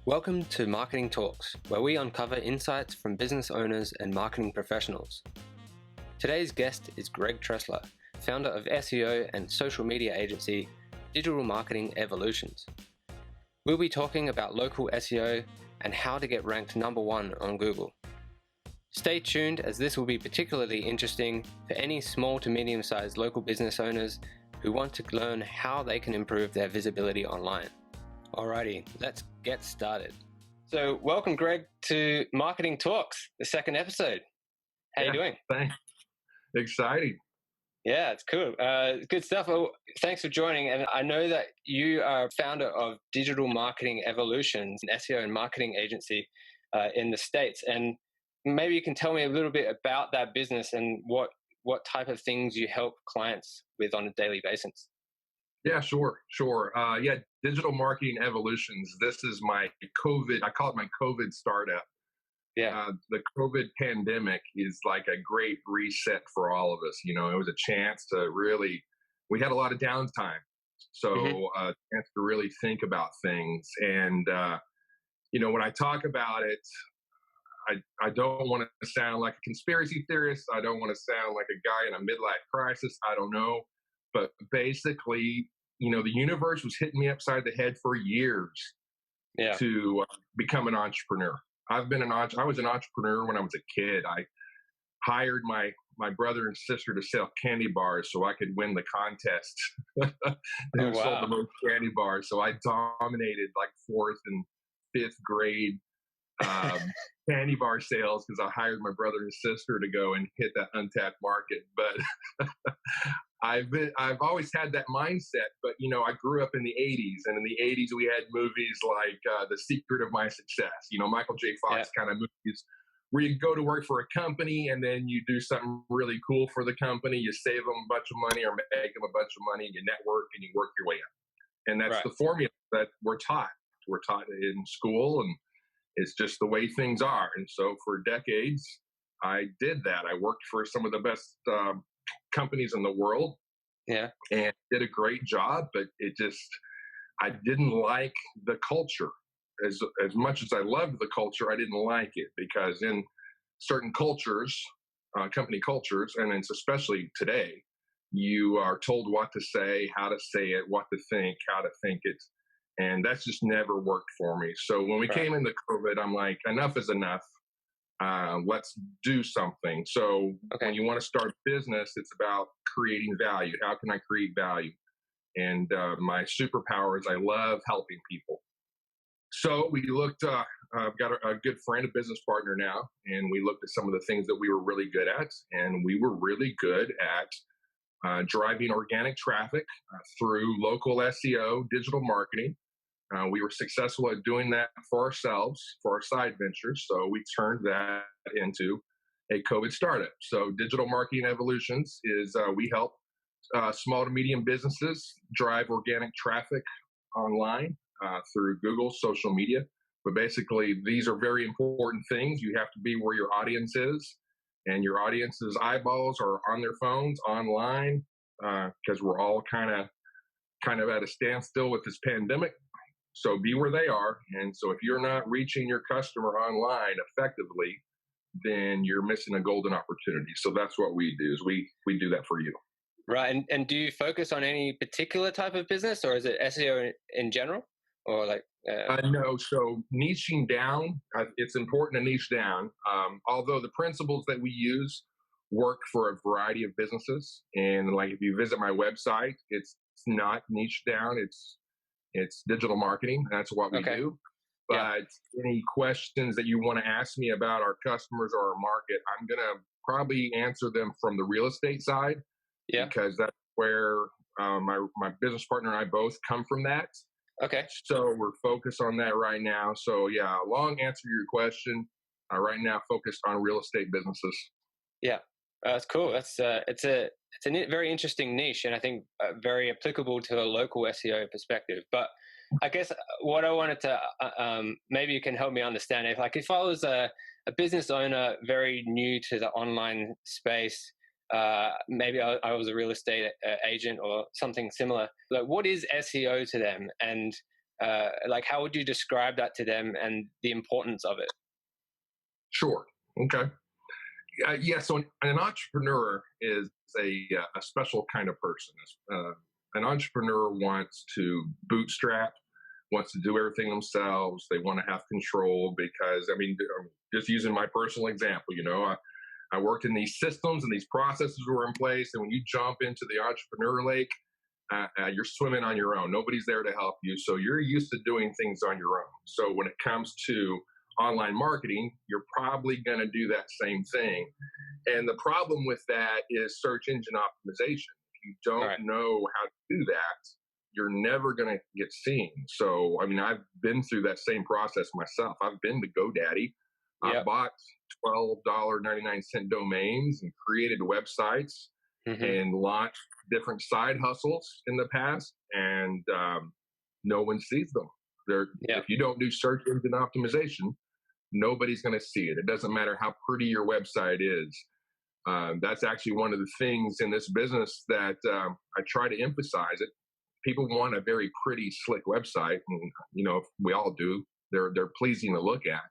Welcome to Marketing Talks, where we uncover insights from business owners and marketing professionals. Today's guest is Greg Tressler, founder of SEO and social media agency Digital Marketing Evolutions. We'll be talking about local SEO and how to get ranked number one on Google. Stay tuned, as this will be particularly interesting for any small to medium-sized local business owners who want to learn how they can improve their visibility online. Alrighty, let's get started. So welcome, Greg, to Marketing Talks, the second episode. How you doing? Thanks. Exciting. Yeah, it's cool. Good stuff. Well, thanks for joining. And I know that you are founder of Digital Marketing Evolutions, an SEO and marketing agency in the States. And maybe you can tell me a little bit about that business and what type of things you help clients with on a daily basis. Yeah, sure. Digital Marketing Evolutions. This is my I call it my COVID startup. Yeah. The COVID pandemic is like a great reset for all of us. You know, it was a chance to we had a lot of downtime. So a chance to really think about things. And, when I talk about it, I don't want to sound like a conspiracy theorist. I don't want to sound like a guy in a midlife crisis. I don't know. But basically, the universe was hitting me upside the head for years to become an entrepreneur. I was an entrepreneur when I was a kid. I hired my brother and sister to sell candy bars so I could win the contest. Who sold the most candy bars. So I dominated like fourth and fifth grade candy bar sales because I hired my brother and sister to go and hit that untapped market. But I've always had that mindset. But I grew up in the 80s, and in the 80s we had movies like The Secret of My Success. Michael J. Fox kind of movies where you go to work for a company and then you do something really cool for the company. You save them a bunch of money or make them a bunch of money, and you network and you work your way up. And that's the formula that we're taught. We're taught in school, and it's just the way things are. And so for decades, I did that. I worked for some of the best companies in the world and did a great job, but I didn't like the culture. As much as I loved the culture, I didn't like it, because in certain cultures, company cultures, and it's especially today, you are told what to say, how to say it, what to think, how to think it. And that's just never worked for me. So when we came into COVID, I'm like, enough is enough. Let's do something. So when you want to start business, it's about creating value. How can I create value? And my superpower is I love helping people. So we looked, I've got a good friend, a business partner now, and we looked at some of the things that we were really good at. And we were really good at driving organic traffic through local SEO, digital marketing. We were successful at doing that for ourselves, for our side ventures. So we turned that into a COVID startup. So Digital Marketing Evolutions is we help small to medium businesses drive organic traffic online through Google, social media. But basically, these are very important things. You have to be where your audience is, and your audience's eyeballs are on their phones, online, because we're all kind of at a standstill with this pandemic. So be where they are. And so if you're not reaching your customer online effectively, then you're missing a golden opportunity. So that's what we do, is we do that for you. Right. And do you focus on any particular type of business, or is it SEO in general? Or like no. So niching down, it's important to niche down. Although the principles that we use work for a variety of businesses. And like if you visit my website, it's not niche down. It's digital marketing. That's what we do. But any questions that you want to ask me about our customers or our market, I'm going to probably answer them from the real estate side, because that's where my business partner and I both come from that. Okay. So we're focused on that right now. So long answer to your question. Right now, focused on real estate businesses. Yeah. That's cool. It's a very interesting niche, and I think very applicable to a local SEO perspective. But I guess what I wanted to maybe you can help me understand, if I was a business owner very new to the online space, maybe I was a real estate agent or something similar. Like, what is SEO to them, and Like, how would you describe that to them and the importance of it? Sure. Okay. Yeah. So an entrepreneur is a special kind of person. An entrepreneur wants to bootstrap, wants to do everything themselves. They want to have control because, I mean, just using my personal example, I worked in these systems and these processes were in place. And when you jump into the entrepreneur lake, you're swimming on your own. Nobody's there to help you. So you're used to doing things on your own. So when it comes to online marketing, you're probably going to do that same thing. And the problem with that is search engine optimization. If you don't know how to do that, you're never going to get seen. So, I mean, I've been through that same process myself. I've been to GoDaddy. I bought $12.99 domains and created websites and launched different side hustles in the past, and no one sees them. If you don't do search engine optimization, nobody's going to see it. It doesn't matter how pretty your website is. That's actually one of the things in this business that I try to emphasize it. People want a very pretty, slick website, and we all do. They're pleasing to look at,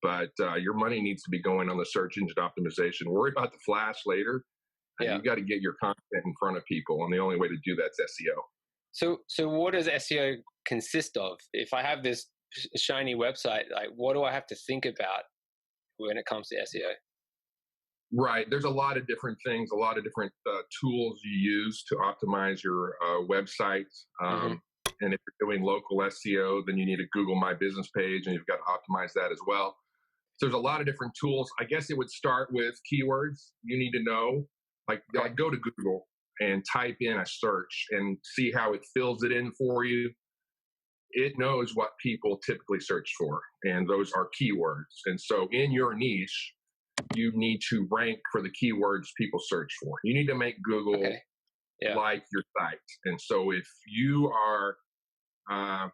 but your money needs to be going on the search engine optimization. Worry about the flash later. And you've got to get your content in front of people, and the only way to do that's SEO. So what does SEO consist of? If I have this shiny website, like, what do I have to think about when it comes to SEO? Right. There's a lot of different things, a lot of different tools you use to optimize your website. And if you're doing local SEO, then you need a Google My Business page, and you've got to optimize that as well. So there's a lot of different tools. I guess it would start with keywords. You need to know, like go to Google and type in a search and see how it fills it in for you. It knows what people typically search for, and those are keywords. And so in your niche, you need to rank for the keywords people search for. You need to make Google like your site. And so if you are,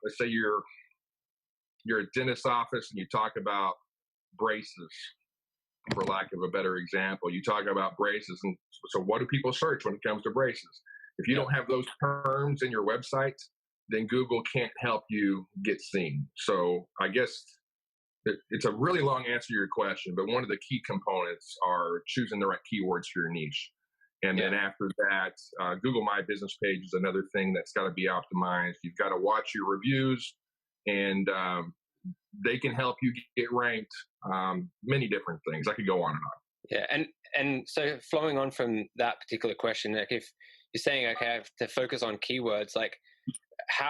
let's say you're a dentist's office and you talk about braces, for lack of a better example, you talk about braces. And so what do people search when it comes to braces? If you don't have those terms in your website, then Google can't help you get seen. So I guess it's a really long answer to your question, but one of the key components are choosing the right keywords for your niche. And then after that, Google My Business page is another thing that's got to be optimized. You've got to watch your reviews, and they can help you get ranked. Many different things. I could go on and on. Yeah, and so flowing on from that particular question, like if you're saying, okay, I have to focus on keywords, like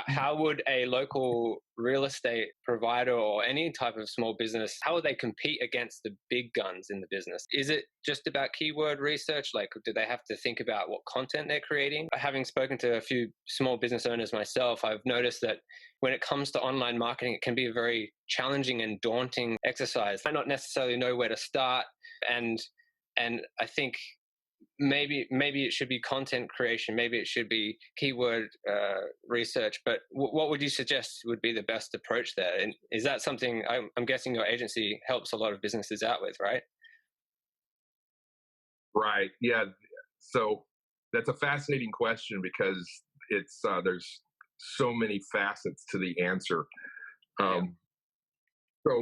how would a local real estate provider or any type of small business, how would they compete against the big guns in the business? Is it just about keyword research? Like, do they have to think about what content they're creating? Having spoken to a few small business owners myself, I've noticed that when it comes to online marketing, it can be a very challenging and daunting exercise. I not necessarily know where to start, and I think maybe it should be content creation, maybe it should be keyword research, but what would you suggest would be the best approach there? And is that something I'm guessing your agency helps a lot of businesses out with, right? Right. Yeah. So that's a fascinating question because it's there's so many facets to the answer. So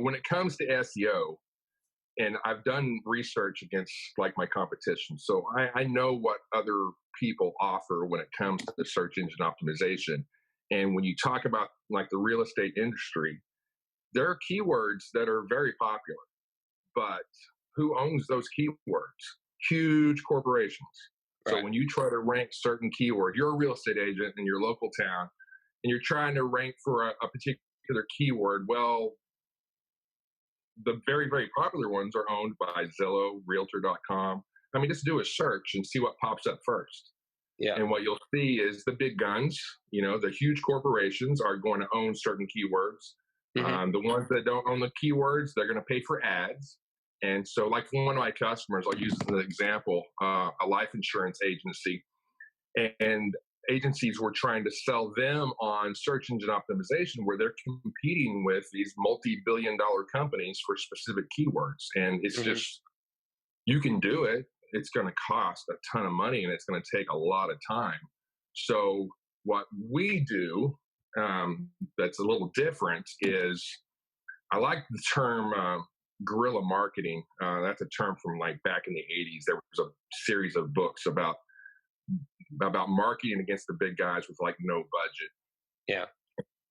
when it comes to SEO, and I've done research against like my competition, so I know what other people offer when it comes to the search engine optimization. And when you talk about like the real estate industry, there are keywords that are very popular, but who owns those keywords? Huge corporations. Right. So when you try to rank certain keywords, you're a real estate agent in your local town, and you're trying to rank for a particular keyword. Well, the very, very popular ones are owned by Zillow, Realtor.com. I mean, just do a search and see what pops up first. Yeah. And what you'll see is the big guns, the huge corporations are going to own certain keywords. The ones that don't own the keywords, they're going to pay for ads. And so like one of my customers, I'll use as an example, a life insurance agency. And agencies were trying to sell them on search engine optimization where they're competing with these multi-billion-dollar companies for specific keywords. And it's just, you can do it. It's going to cost a ton of money, and it's going to take a lot of time. So what we do that's a little different is I like the term guerrilla marketing. That's a term from like back in the 80s. There was a series of books about marketing against the big guys with like no budget. Yeah.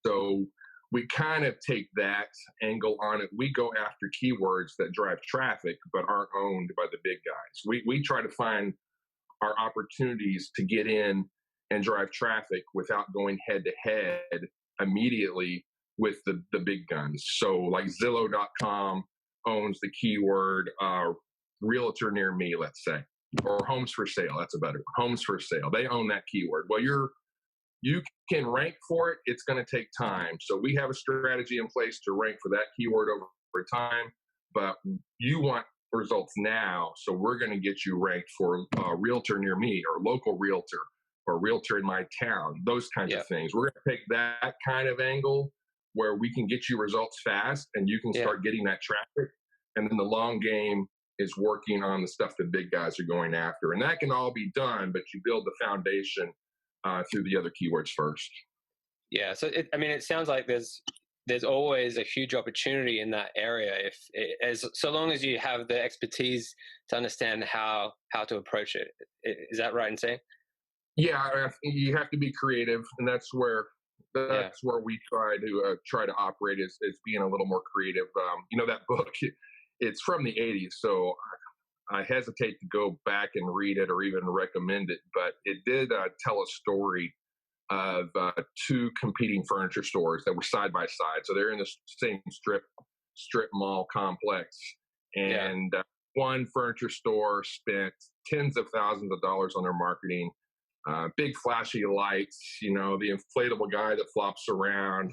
So we kind of take that angle on it. We go after keywords that drive traffic but aren't owned by the big guys. We try to find our opportunities to get in and drive traffic without going head to head immediately with the big guns. So like Zillow.com owns the keyword realtor near me, let's say, or homes for sale. That's a better one. Homes for sale. They own that keyword. Well, you can rank for it. It's going to take time. So we have a strategy in place to rank for that keyword over time, but you want results now. So we're going to get you ranked for realtor near me or local realtor or realtor in my town, those kinds of things. We're going to take that kind of angle where we can get you results fast and you can start getting that traffic. And then the long game is working on the stuff the big guys are going after. And that can all be done, but you build the foundation through the other keywords first. Yeah. So, it sounds like there's always a huge opportunity in that area so long as you have the expertise to understand how to approach it. Is that right in saying? Yeah, you have to be creative, and that's where we try to operate is being a little more creative. That book, it's from the 80s, so I hesitate to go back and read it or even recommend it, but it did tell a story of two competing furniture stores that were side by side. So they're in the same strip mall complex, and one furniture store spent tens of thousands of dollars on their marketing. Big flashy lights, the inflatable guy that flops around,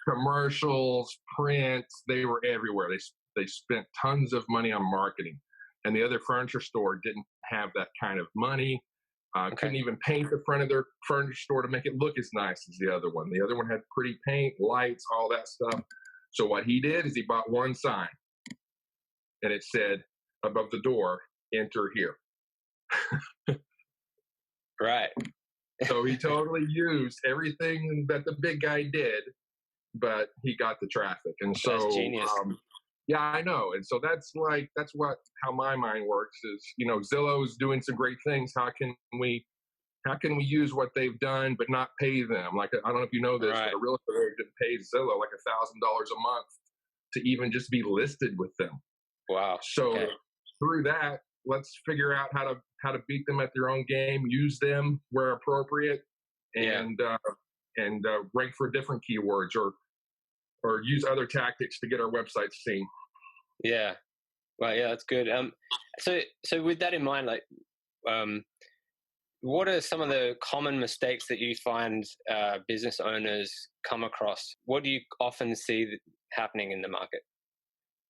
commercials, prints, they were everywhere. They spent tons of money on marketing. And the other furniture store didn't have that kind of money, couldn't even paint the front of their furniture store to make it look as nice as the other one. The other one had pretty paint, lights, all that stuff. So what he did is he bought one sign, and it said above the door, "Enter here." Right. So he totally used everything that the big guy did, but he got the traffic. And so, that's genius. Yeah, I know. And so that's how my mind works is, Zillow's doing some great things. How can we use what they've done, but not pay them? Like, I don't know if you know this, but a realtor agent pays Zillow like $1,000 a month to even just be listed with them. Wow. So through that, let's figure out how to beat them at their own game, use them where appropriate, and rank for different keywords or use other tactics to get our website seen. Yeah. Well, yeah, that's good. So with that in mind, like, what are some of the common mistakes that you find business owners come across? What do you often see happening in the market?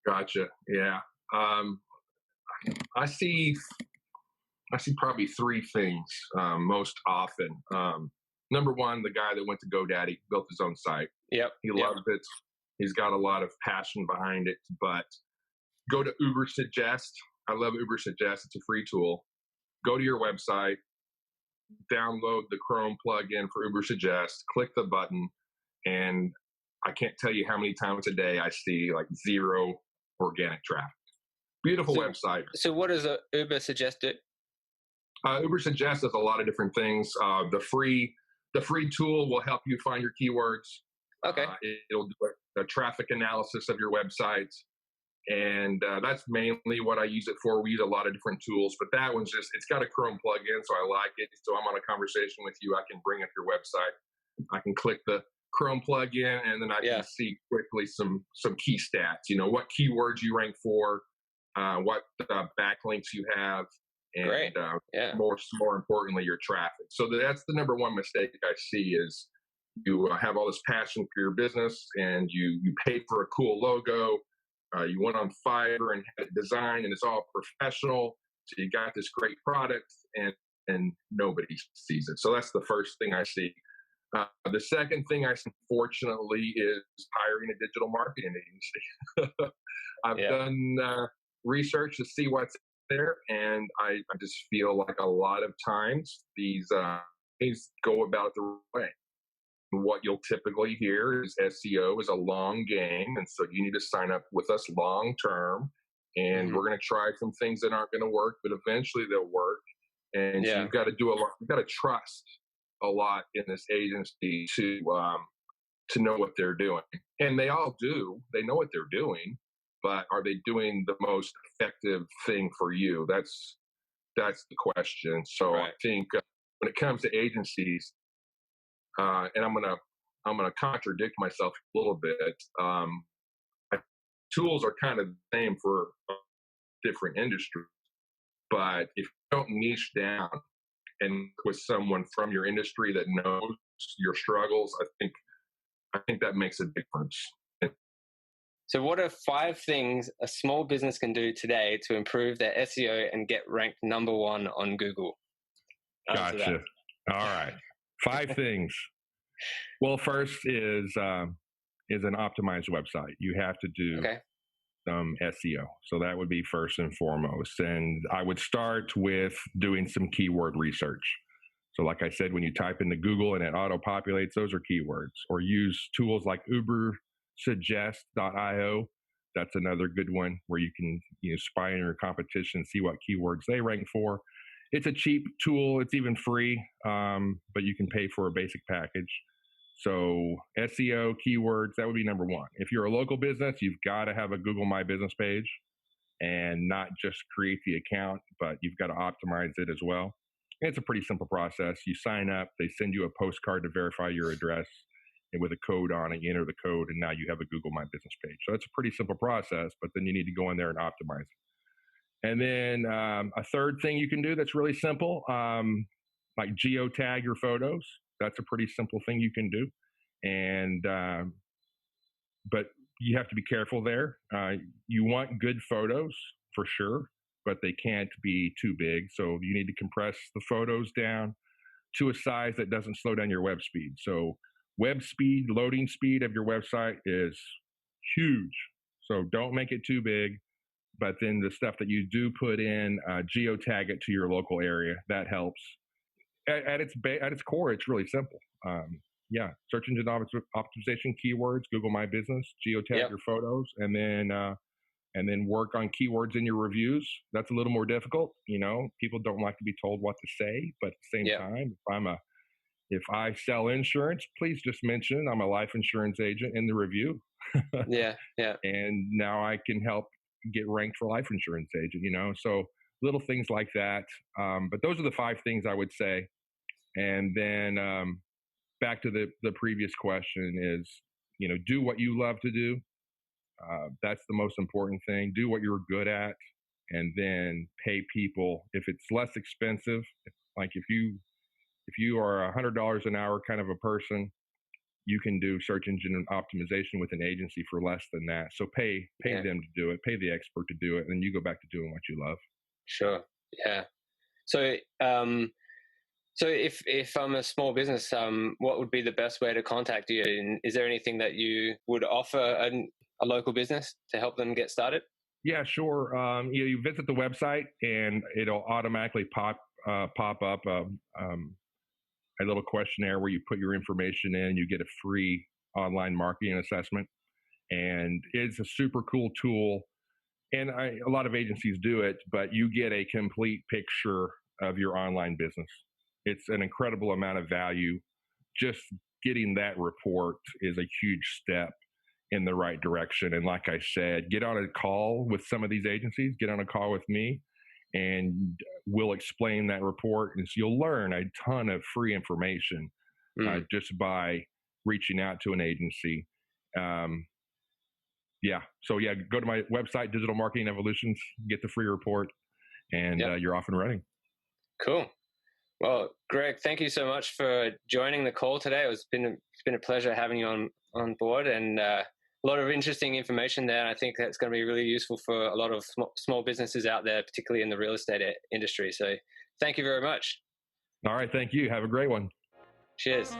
Gotcha. Yeah. I see probably three things most often. Number one, the guy that went to GoDaddy built his own site. Yep. He loves it. He's got a lot of passion behind it. But go to Ubersuggest. I love Ubersuggest. It's a free tool. Go to your website, download the Chrome plugin for Ubersuggest, click the button, and I can't tell you how many times a day I see like zero organic traffic. Beautiful website. So what does Ubersuggest do? Ubersuggest does a lot of different things. The free tool will help you find your keywords. Okay. It'll do a traffic analysis of your website. And that's mainly what I use it for. We use a lot of different tools, but that one's it's got a Chrome plugin, so I like it. So I'm on a conversation with you. I can bring up your website. I can click the Chrome plugin, and then I can see quickly some key stats. What keywords you rank for, what backlinks you have, and Great. More importantly, your traffic. So that's the number one mistake I see is you have all this passion for your business, and you pay for a cool logo. You went on Fiverr and had it designed, and it's all professional. So you got this great product, and nobody sees it. So that's the first thing I see. The second thing I see, unfortunately, is hiring a digital marketing agency. I've done research to see what's there, and I just feel like a lot of times these go about it the wrong way. what you'll typically hear is SEO is a long game. And so you need to sign up with us long term. And we're going to try some things that aren't going to work, but eventually they'll work. And so you've got to do a lot. You've got to trust a lot in this agency to know what they're doing. And they all do. They know what they're doing, but are they doing the most effective thing for you? That's the question. So I think when it comes to agencies, and I'm gonna contradict myself a little bit. Tools are kind of the same for different industries, but if you don't niche down and with someone from your industry that knows your struggles, I think that makes a difference. So what are 5 things a small business can do today to improve their SEO and get ranked number 1 on Google? Gotcha. All right. 5 things. Well, first is an optimized website. You have to do some SEO. So that would be first and foremost. And I would start with doing some keyword research. So like I said, when you type into Google and it auto-populates, those are keywords. Or use tools like ubersuggest.io. That's another good one where you can spy on your competition, see what keywords they rank for. It's a cheap tool. It's even free, but you can pay for a basic package. So SEO, keywords, that would be number 1. If you're a local business, you've got to have a Google My Business page and not just create the account, but you've got to optimize it as well. And it's a pretty simple process. You sign up, they send you a postcard to verify your address, and with a code on it, you enter the code, and now you have a Google My Business page. So it's a pretty simple process, but then you need to go in there and optimize it. And then a third thing you can do that's really simple, like geotag your photos. That's a pretty simple thing you can do. And, but you have to be careful there. You want good photos for sure, but they can't be too big. So you need to compress the photos down to a size that doesn't slow down your web speed. So web speed, loading speed of your website is huge. So don't make it too big. But then the stuff that you do put in, geotag it to your local area. That helps. At its core, it's really simple. Search engine optimization keywords, Google My Business, geotag your photos, and then work on keywords in your reviews. That's a little more difficult. People don't like to be told what to say, but at the same time, if I sell insurance, please just mention I'm a life insurance agent in the review. And now I can help get ranked for life insurance agent. So little things like that. But those are the 5 things I would say. And then back to the previous question is, do what you love to do. That's the most important thing. Do what you're good at, and then pay people. If it's less expensive, like if you are $100 an hour kind of a person, you can do search engine optimization with an agency for less than that. So pay them to do it, pay the expert to do it, and then you go back to doing what you love. Sure. Yeah. So, so if I'm a small business, what would be the best way to contact you? And is there anything that you would offer a local business to help them get started? Yeah, sure. You visit the website and it'll automatically pop up a little questionnaire where you put your information in. You get a free online marketing assessment, and it's a super cool tool. And a lot of agencies do it, but you get a complete picture of your online business. It's an incredible amount of value. Just getting that report is a huge step in the right direction. And like I said, get on a call with some of these agencies, get on a call with me, and we'll explain that report. And so you'll learn a ton of free information just by reaching out to an agency. Go to my website, Digital Marketing Evolutions, get the free report, and you're off and running. Cool. Well, Greg, thank you so much for joining the call today. It's been a pleasure having you on board, and a lot of interesting information there. I think that's going to be really useful for a lot of small businesses out there, particularly in the real estate industry. So thank you very much. All right. Thank you. Have a great one. Cheers.